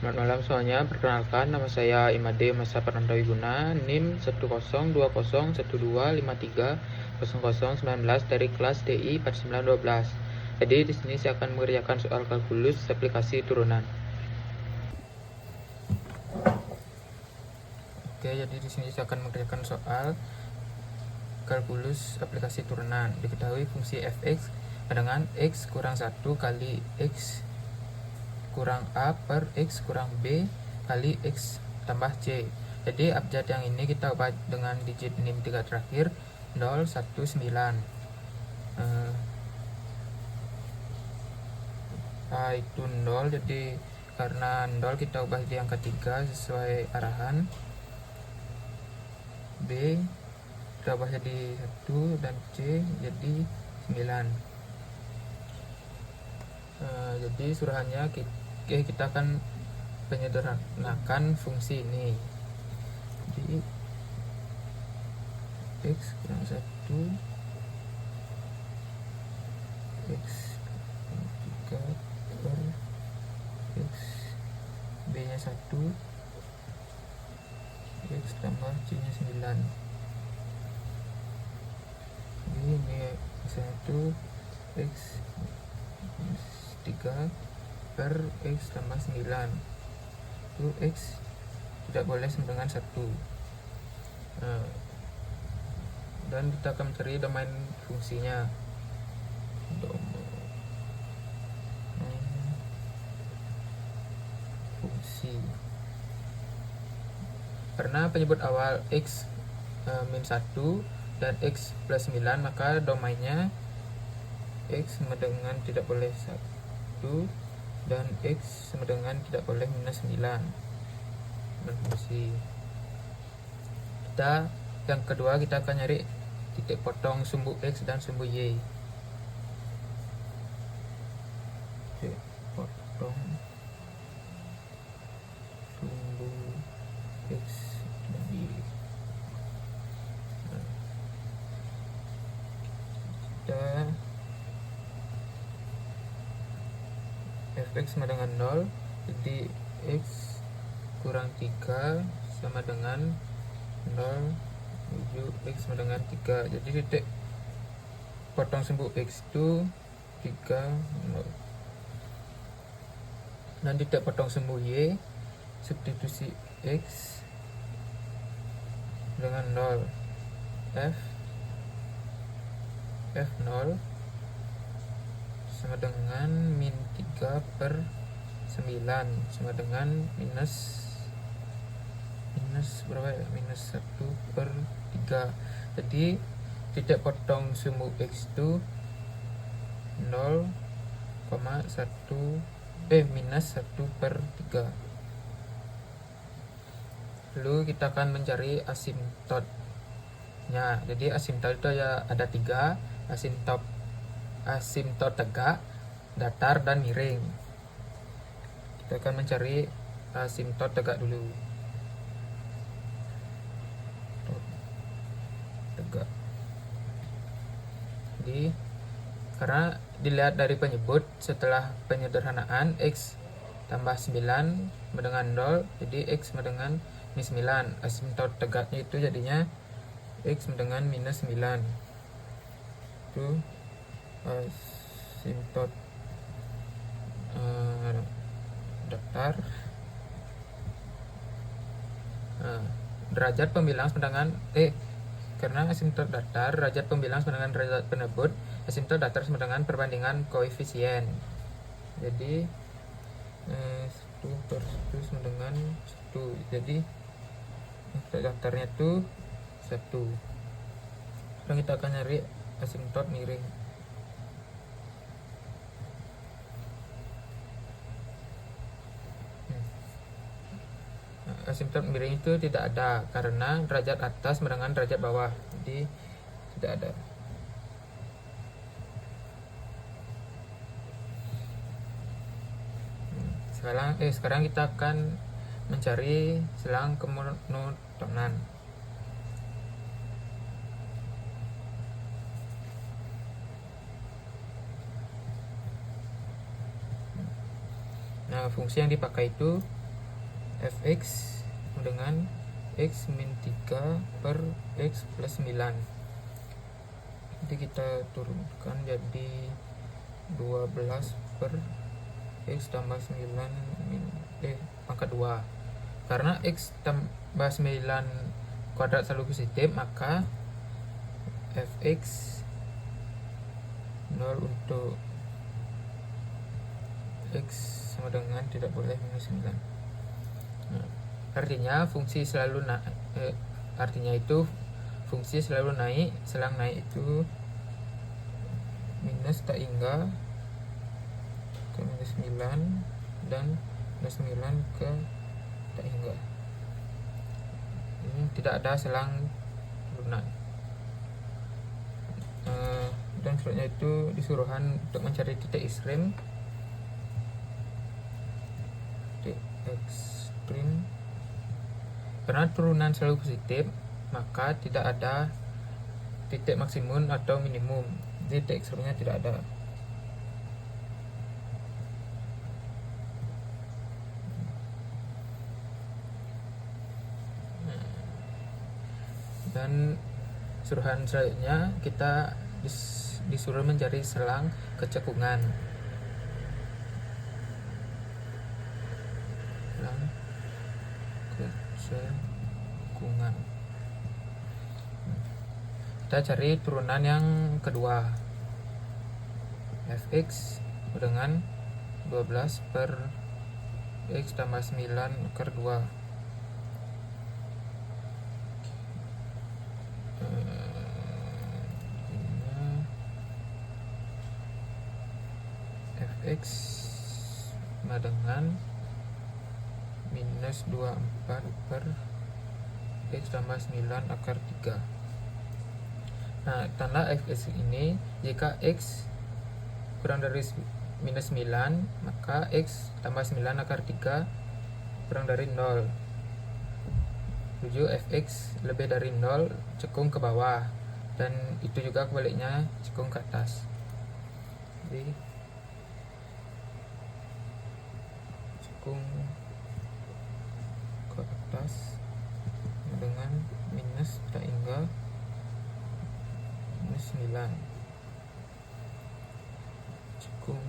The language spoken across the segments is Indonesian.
Selamat malam semuanya, perkenalkan nama saya Imade Masa Pranandawiguna, NIM 1020112530019 dari kelas DI 4912. Jadi di sini saya akan mengerjakan soal kalkulus aplikasi turunan. Oke, jadi di sini saya akan mengerjakan soal kalkulus aplikasi turunan. Diketahui fungsi fx dengan x kurang 1 kali x kurang A per X kurang B kali X tambah C. Jadi abjad yang ini kita ubah dengan digit NIM 3 terakhir 019. A itu 0, jadi karena 0 kita ubah di angka 3 sesuai arahan. B kita ubah jadi 1 dan C jadi 9. Jadi suruhannya kita akan menyederhanakan fungsi ini. Jadi x kurang 1 x kurang 3 per x b nya 1 x tambah c nya 9. Jadi ini 1 x 3 per x tambah 9 itu x tidak boleh sama dengan 1. Dan kita akan mencari domain fungsinya. Domain fungsi, karena penyebut awal x min 1 dan x plus 9, maka domainnya x sama dengan tidak boleh 1 dan x sama dengan tidak boleh minus 9. Dan fungsi kita yang kedua, kita akan nyari titik potong sumbu x dan sumbu y. Titik potong sumbu x dan y. Kita fx sama dengan 0, jadi x kurang 3 sama dengan 0 7 x sama dengan 3. Jadi titik potong sumbu x itu 3 0. Dan titik potong sumbu y, substitusi x dengan 0, f0 sama dengan min 3 per 9 sama dengan minus berapa ya? Minus 1 per 3. Jadi titik potong sumbu x itu 0,1 minus 1 per 3. Lalu kita akan mencari asimtotnya. Jadi asimtot itu ya ada 3, asimtot tegak, datar, dan miring. Kita akan mencari asimtot tegak dulu. Tegak. Jadi karena dilihat dari penyebut, setelah penyederhanaan x tambah 9 sama dengan 0, jadi x sama dengan minus 9. Asimtot tegaknya itu jadinya x sama dengan minus 9. Itu asimtot datar. Derajat pembilang sama dengan karena asimtot datar, derajat pembilang sama dengan derajat penyebut, asimtot datar sama dengan perbandingan koefisien. Jadi 1 per 1 sama dengan 1. Jadi datarnya itu 1. Sekarang kita akan nyari asimtot miring. Asimtot miring itu tidak ada karena derajat atas sama dengan derajat bawah, jadi tidak ada. Sekarang kita akan mencari selang kemonotonan. Nah, fungsi yang dipakai itu fx dengan x min 3 per x plus 9. Nanti kita turunkan jadi 12 per x tambah 9 pangkat 2. Karena x tambah 9 kuadrat selalu positif, maka fx 0 untuk x sama dengan tidak boleh minus 9. Nah, artinya fungsi selalu artinya itu fungsi selalu naik, selang naik itu minus tak hingga ke minus 9 dan minus 9 ke tak hingga. Ini tidak ada selang lunak. Dan selanjutnya itu disuruhan untuk mencari titik ekstrim. Titik ekstrim, karena turunan selalu positif, maka tidak ada titik maksimum atau minimum. Titik ekstrimnya tidak ada. Dan suruhan selanjutnya kita disuruh mencari selang kecekungan. Selang kecekungan. Kita cari turunan yang kedua. fx dengan 12 per x tambah 9 akar 2. Fx sama dengan minus 24 per x tambah 9 akar 3. Nah, tanda fx ini, jika x kurang dari minus 9, maka x tambah 9 akar 3 kurang dari 0. 7 fx lebih dari 0 cekung ke bawah, dan itu juga kebaliknya, cekung ke atas. Jadi cekung ke atas dengan minus tak hingga minus 9. Cekung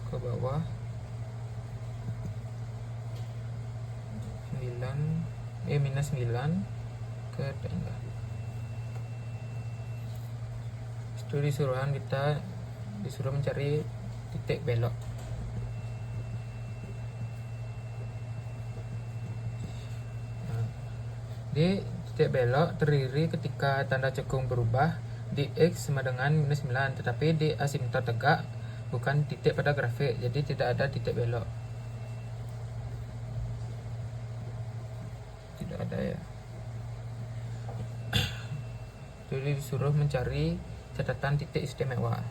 ke bawah minus 9 ke tak hingga. Itu disuruhan kita disuruh mencari titik belok. Di titik belok terdiri ketika tanda cekung berubah di x sama dengan minus 9, tetapi di asimptot tegak bukan titik pada grafik, jadi tidak ada titik belok. Tidak ada ya. Jadi disuruh mencari catatan titik istimewa.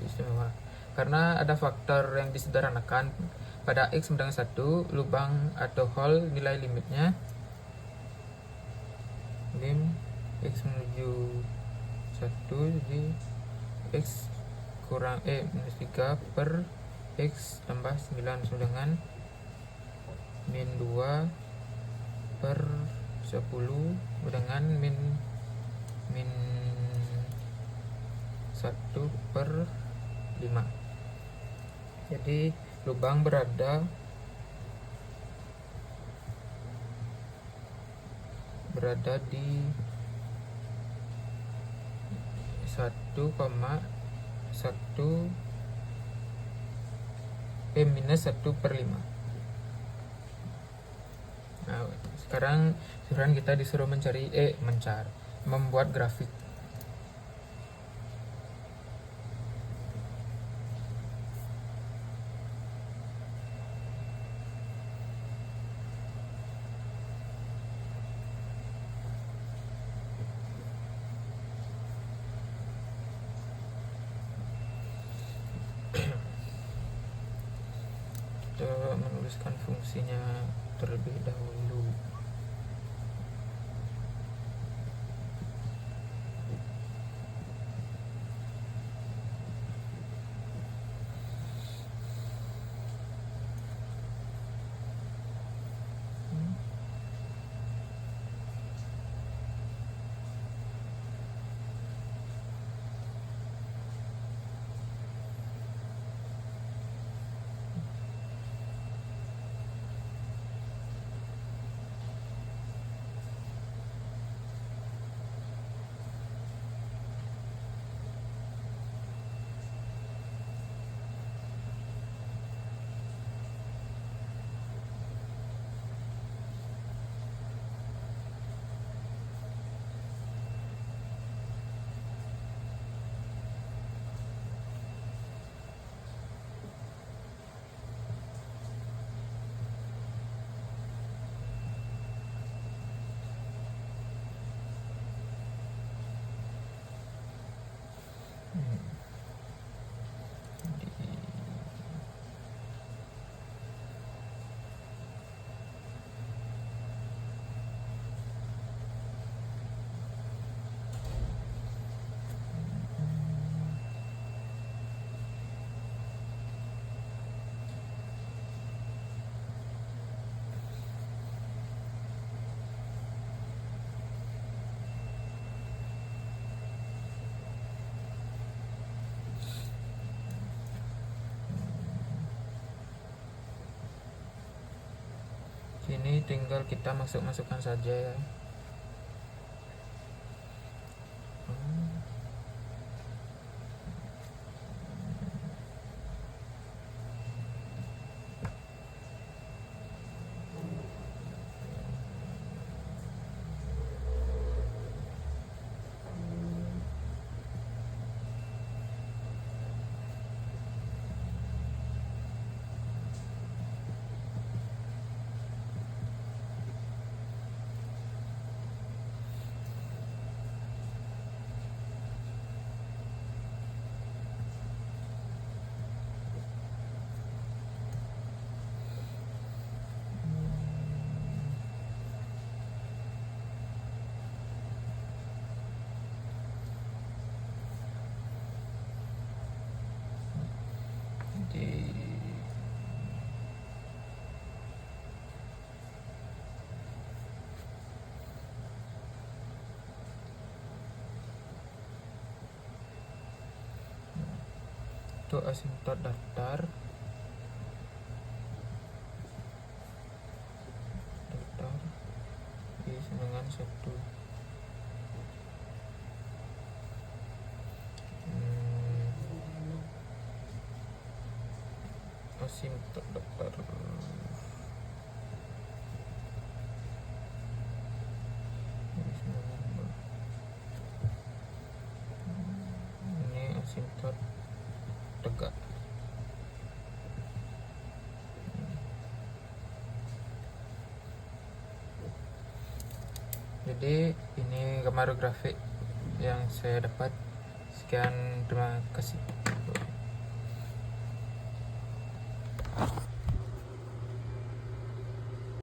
Istimewa. Karena ada faktor yang disederhanakan pada x sama dengan 1, lubang atau hole nilai limitnya lim x menuju 1, jadi x kurang minus 3 per x tambah 9 sama dengan min 2 per 10 dengan min 1 per 5. Jadi lubang berada di 1,1 minus 1 per 5. Nah, sekarang kita disuruh membuat grafik. Kita menuliskan fungsinya terlebih dahulu. ini tinggal kita masukkan saja ya. Untuk asimtot daftar is dengan 1. Asimtot daftar ini asimtot tegak. Jadi ini gambar grafik yang saya dapat. Sekian, terima kasih.